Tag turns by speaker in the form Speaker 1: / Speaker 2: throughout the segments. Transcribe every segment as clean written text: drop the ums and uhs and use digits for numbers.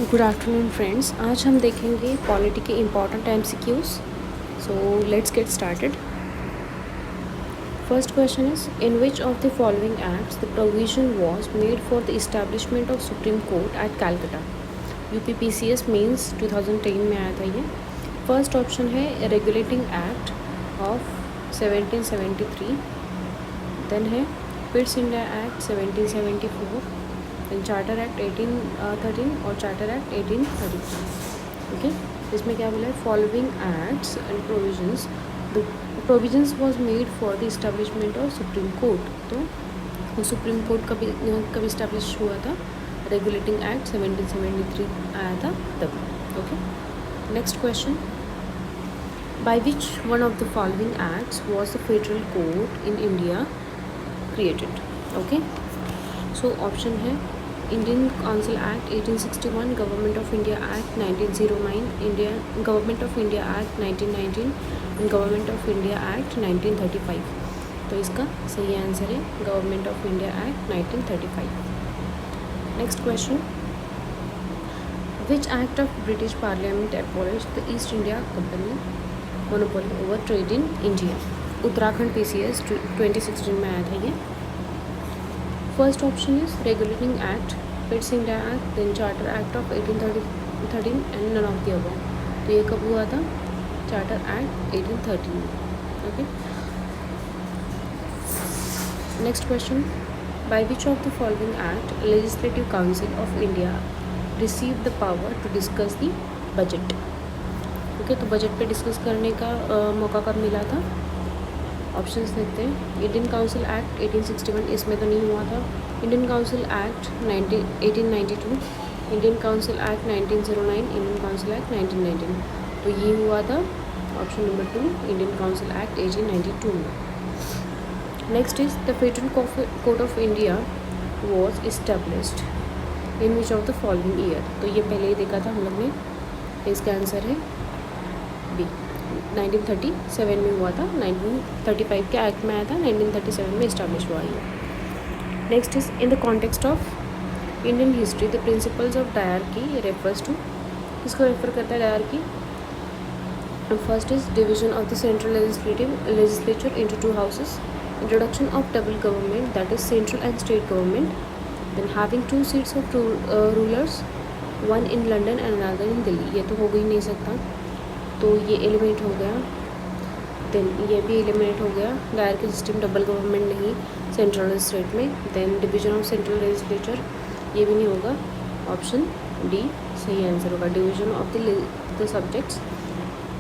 Speaker 1: Good afternoon friends. आज हम देखेंगे पॉलिटी के important MCQs. So let's get started. First question is, in which of the following acts the provision was made for the establishment of supreme Court at Calcutta. UPPCS mains 2010 में आया था ये। First option है regulating act of 1773, then है Pitt's India act 1774, then charter act 1813 और charter act 1833। Okay, इसमें क्या बोला है, following acts and provisions the provisions was made for the establishment of supreme court. तो सुप्रीम कोर्ट कभी establish हुआ था, रेगुलेटिंग एक्ट 1773 आया था तब। Okay, next question, by which one of the following acts was the federal court in India created. Okay, so option है Indian council act 1861, government of India act 1909, India government of India act 1919 and government of India act 1935। तो इसका सही answer है government of India act 1935। Next question, which act of British parliament abolished the East India company monopoly over trade in India. Uttarakhand PCS 2016 में आया था ये। First option is regulating act, Pitt's India act, then charter act of 1813 and none of the above. तो ये कब हुआ था, charter act 1813 में। Okay, next question, by which of the following act legislative council of India receive the power to discuss the budget. Okay, तो budget पे discuss करने का मौका कब मिला था, ऑप्शंस देखते हैं। इंडियन काउंसिल एक्ट 1861, इसमें तो नहीं हुआ था। Indian council act 1892, Indian council act 1909, Indian council act 1919। तो ये हुआ था option number 2, Indian council act 1892 में। Next is the federal court of India was established in which of the following year. तो ये पहले ही देखा था हम लोग ने, इसका आंसर है बी, 1937 में हुआ था। 1935 के एक्ट में आया था, 1937 में इस्टेब्लिश हुआ ये। Next is, in the context of Indian history the principles of dyarchy refers to. किसको रेफर करता है dyarchy? First is division of the central legislature into two houses, introduction of double government that is central and state government, then having 2 seats of rulers, 1 in London and another in Delhi. ये तो हो ही नहीं सकता, तो ये eliminate हो गया। Then ये भी एलिमिनेट हो गया, डायरेक्ट सिस्टम, डबल गवर्नमेंट नहीं सेंट्रल और स्टेट में। Then division of central legislature, ये भी नहीं होगा, ऑप्शन डी सही आंसर होगा। Division of the subjects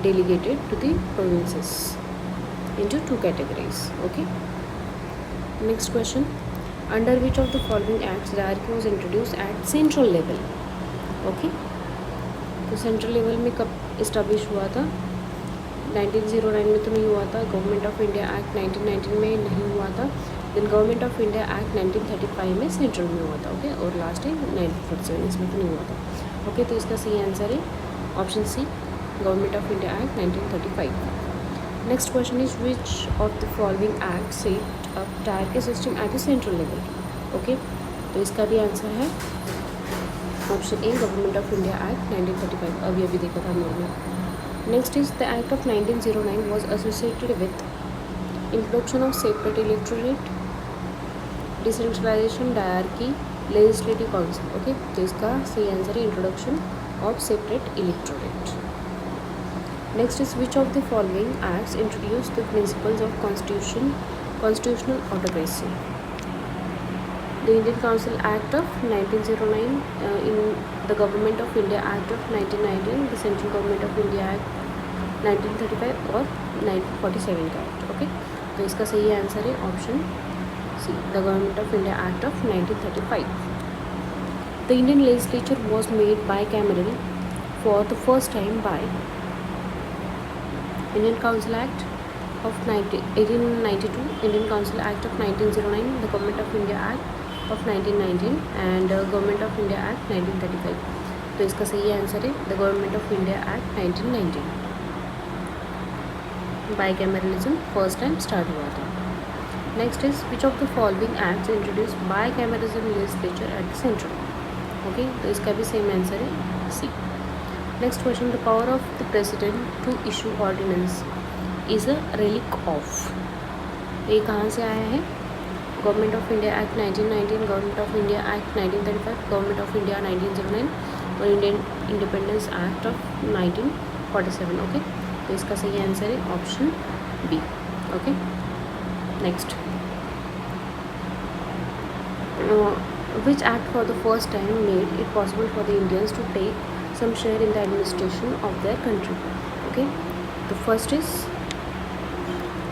Speaker 1: delegated to the provinces into 2 categories. Okay, next question, under which of the following acts direct was introduce at central level. Okay, तो central level में कब establish हुआ था, 1909 में तो नहीं हुआ था। गवर्नमेंट ऑफ इंडिया एक्ट 1919 में नहीं हुआ था। Then government of India act 1935 में सेंट्रल में हुआ था। ओके, और लास्ट है 1947, इसमें तो नहीं हुआ था। ओके, तो इसका सही आंसर है option C, government of India act 1935। Next question is, which of the following act set up dyarchy system at the central level. Okay, तो इसका भी आंसर है option A, government of India act 1935। अभी अभी देखा था हम लोगों ने। Next is the act of 1909 was associated with introduction of separate electorate, decentralisation, dyarchy, legislative council. Okay, तो इसका सही आंसर है introduction of separate electorate. Next is, which of the following acts introduce the principles of constitutional autocracy. The Indian Council Act of 1909, in the Government of India Act of 1919, the Central Government of India Act 1935 और 1947 का act. Okay, तो इसका सही answer है option C, the government of India act of 1935। The Indian legislature was made by cameral for the first time by Indian council act of 1892, Indian Council Act of 1909, the Government of India Act of 1919 and Government of India Act 1935। तो इसका सही answer है the government of India act 1919। Bicameralism first time start हुआ था। Next is, which of the following acts introduce bicameralism legislature at the central. Okay, तो इसका भी same answer है C. Next question, the power of the president to issue ordinance is a relic of, ये कहाँ से आया है? Government of India act 1919, government of India act 1935, government of India 1909 और Indian independence act of 1947। Okay, तो इसका सही answer है option B. Okay, next, which act for the first time made it possible for the Indians to take some share in the administration of their country? Okay, the first is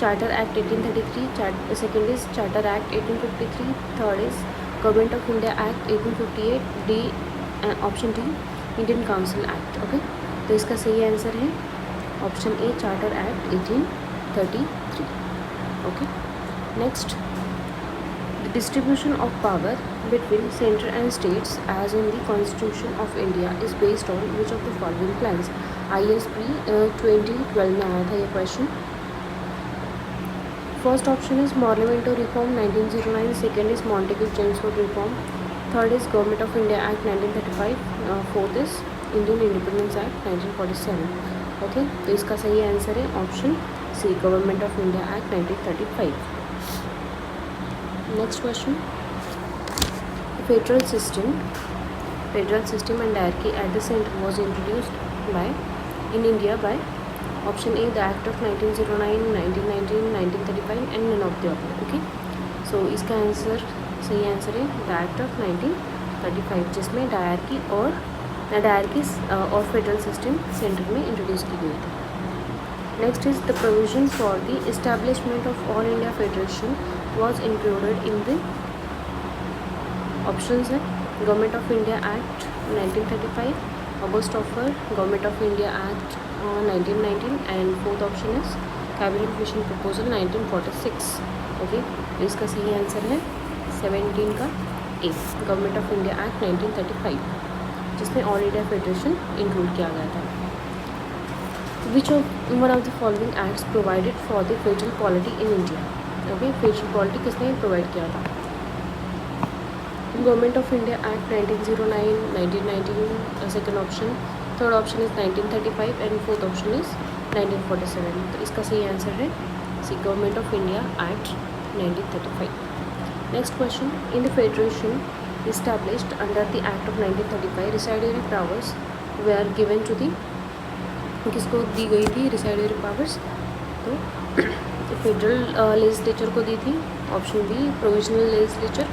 Speaker 1: Charter Act 1833, second is Charter Act 1853, third is Government of India Act 1858, D option D Indian Council Act. Okay, तो इसका सही answer है option A charter act 1833। Okay, next, the distribution of power between center and states as in the Constitution of India is based on which of the following plans? ISP 2012 में आया था ये question. First option is Morley Minto reform 1909, second is Montagu Chelmsford reform, third is government of India act 1935, fourth is Indian independence act 1947। Okay, तो इसका सही answer है option C government of India act 1935। Next question, federal system and hierarchy at the center was introduced by in India by option A the Act of 1909, 1919, 1935 and none of the above. Okay, so इसका answer सही answer है the act of 1935, जिसमें dyarchy और federal system centre में introduce की गई थी। Next is the provision for the establishment of all India federation was included in the options है government of India act 1935, August offer government of India act 1919 and fourth option is cabinet mission proposal 1946। Okay, तो इसका सही answer है 17 का ए government of India act 1935, जिसमें all India federation include किया गया था। Which of one of the following acts provided for the federal polity in India? Okay, federal polity किसने प्रोवाइड किया था? Government of India act 1909, 1919 second option, third option is 1935 and fourth option is 1947। तो इसका सही answer है C government of India act 1935। Next question, in the federation established under the act of 1935 residuary powers were given to the, किसको दी गई थी residuary powers? तो federal legislature को दी थी, option B provisional legislature,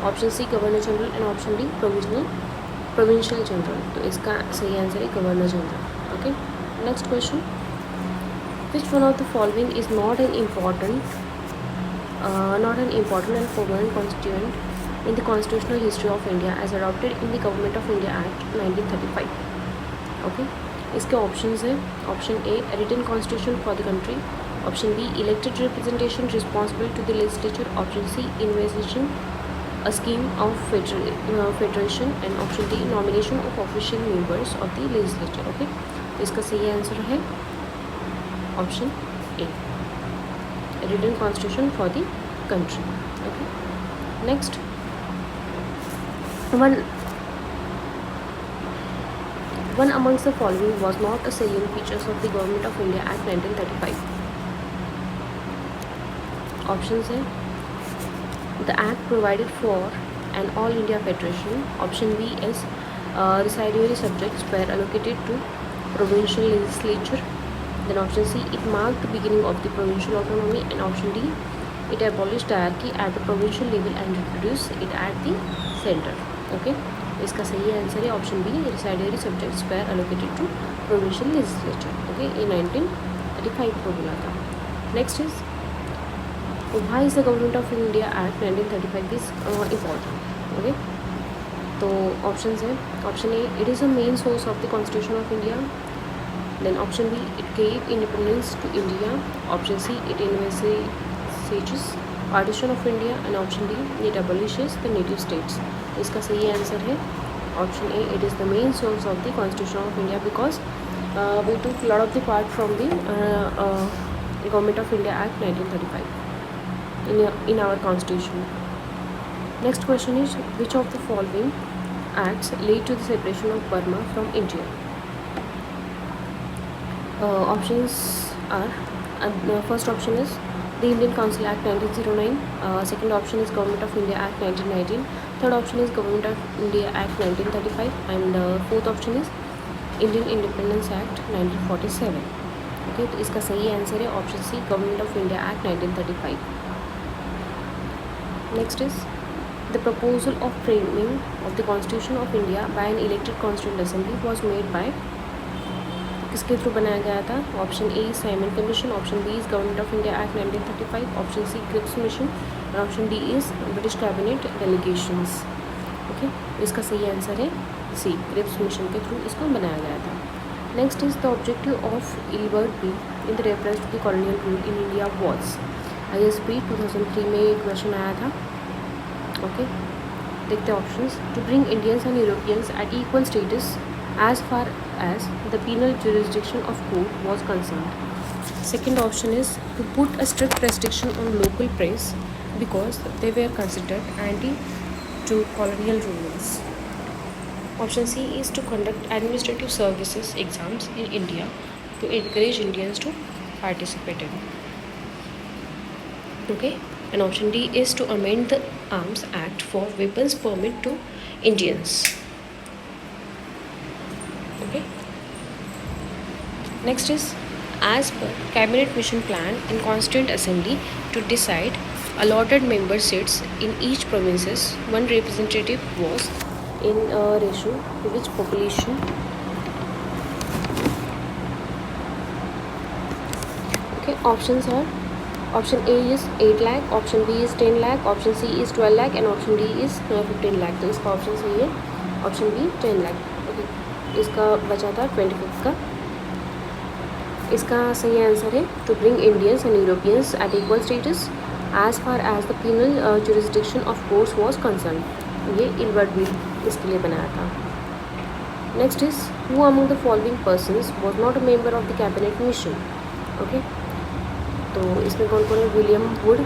Speaker 1: option C governor general and option D provincial general. तो इसका सही आंसर है governor general. Okay, next question, which one of the following is not an important and permanent constituent in the constitutional history of India as adopted in the Government of India Act 1935? Okay, इसके options है option A written constitution for the country, option B elected representation responsible to the legislature, option C investigation a scheme of federation and option D nomination of official members of the legislature. Okay, तो इसका सही answer है option A written constitution for the country. Okay, next, one amongst the following was not a salient features of the Government of India Act 1935. Options है the act provided for an all India federation, option B is residuary subjects were allocated to provincial legislature, then option C it marked the beginning of the provincial autonomy, and option D it abolished hierarchy at the provincial level and introduced it at the center। Okay, इसका सही answer है option B residuary subjects were allocated to provincial legislature. Okay, ये 1935 को बोला था। Next is why is the government of India act 1935 is important? Okay, तो option है option A it is a main source of the constitution of India, then option B it gave independence to India, option C it investigates partition of India and option D it abolishes the native states. इसका सही answer है option A it is the main source of the constitution of India because we took lot of the part from the government of India act 1935 in our constitution. Next question is which of the following acts lead to the separation of Burma from India? Options are first option is the Indian Council Act 1909, second option is Government of India Act 1919, third option is Government of India Act 1935, and fourth option is Indian Independence Act 1947. Okay, तो इसका सही answer है option C, government of India act 1935. Next is the proposal of framing of the constitution of India by an elected constituent assembly was made by, किसके through बनाया गया था? Option A Simon commission, option B is government of India act 1935, option C Cripps mission, और option D is British cabinet delegations. Okay, इसका सही answer है C, Cripps mission के through इसको बनाया गया था. Next is the objective of Ilbert B in the reference to the colonial rule in India was. ISB 2003 में ये क्वेश्चन आया था. ओके, देखते हैं options. To bring Indians and Europeans at equal status as far as the penal jurisdiction of court was concerned. Second option is to put a strict restriction on local press because they were considered anti to colonial rulers. Option C is to conduct administrative services exams in India to encourage Indians to participate in. Okay, and option D is to amend the Arms Act for weapons permit to Indians. Okay. Next is, as per cabinet mission plan in Constituent Assembly to decide allotted member seats in each provinces, one representative was in a ratio to which population? Okay, options are option A is 8 lakh, option B is 10 lakh, option C is 12 lakh, and option D is 15 lakh. तो इसका option सही है option B 10 lakh. Okay, इसका बचा था 25 का. इसका सही आंसर है to bring Indians and Europeans at equal status as far as the penal jurisdiction of course was concern. ये इल्बर्ट बी इसके लिए बनाया था. Next is who among the following persons was not a member of the cabinet mission. Okay, तो इसमें कौन कौन है? William Wood,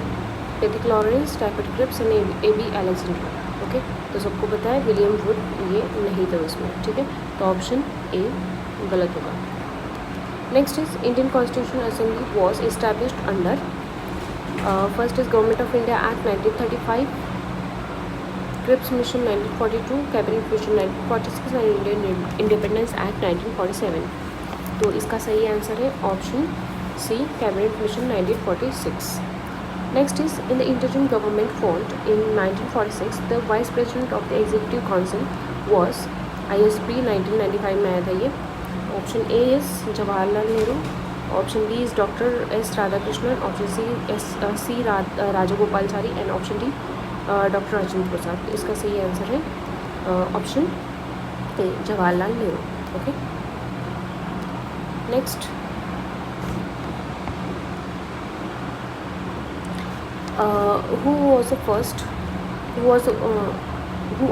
Speaker 1: Pethick Lawrence, Stafford Cripps and A.B. Alexander. Okay, तो सबको पता है विलियम वुड ये नहीं था उसमें. ठीक है, तो ऑप्शन ए गलत होगा. Next is Indian constitution assembly was established under. First is government of India act 1935, Cripps mission 1942, cabinet mission 1946 and Indian independence act 1947. तो इसका सही आंसर है option C, cabinet mission 1946. Next is, in the interim government formed in 1946, the vice president of the executive council was ISB 1995 में आया था ये. Option A is Jawaharlal Nehru, option B is doctor S Radhakrishnan, option C Rajagopalachari, and option D doctor Rajendra Prasad. इसका सही answer है option A, Jawaharlal Nehru. Okay, next, who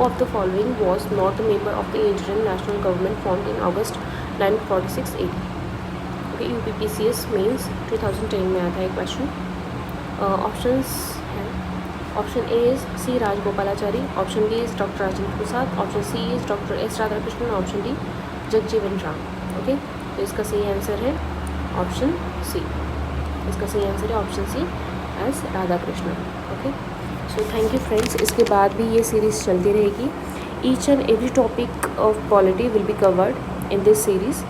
Speaker 1: of the following was not a member of the interim national government formed in August 1946 AD. Okay, UPPCS means 2010 में आता है question. Options हैं, option A is C Rajagopalachari, option B is doctor Rajendra Prasad, option C is doctor S Radhakrishnan, option D Jagjivan Ram. Okay, तो इसका सही answer है option सी. इसका सही आंसर है option C S Radhakrishnan. Okay, so thank you friends. इसके बाद भी ये सीरीज़ चलती रहेगी. Each and every topic of polity will be covered in this series,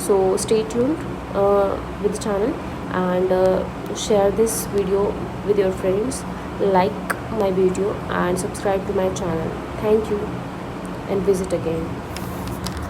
Speaker 1: so stay tuned with the channel and share this video with your friends, like my video and subscribe to my channel. Thank you and visit again.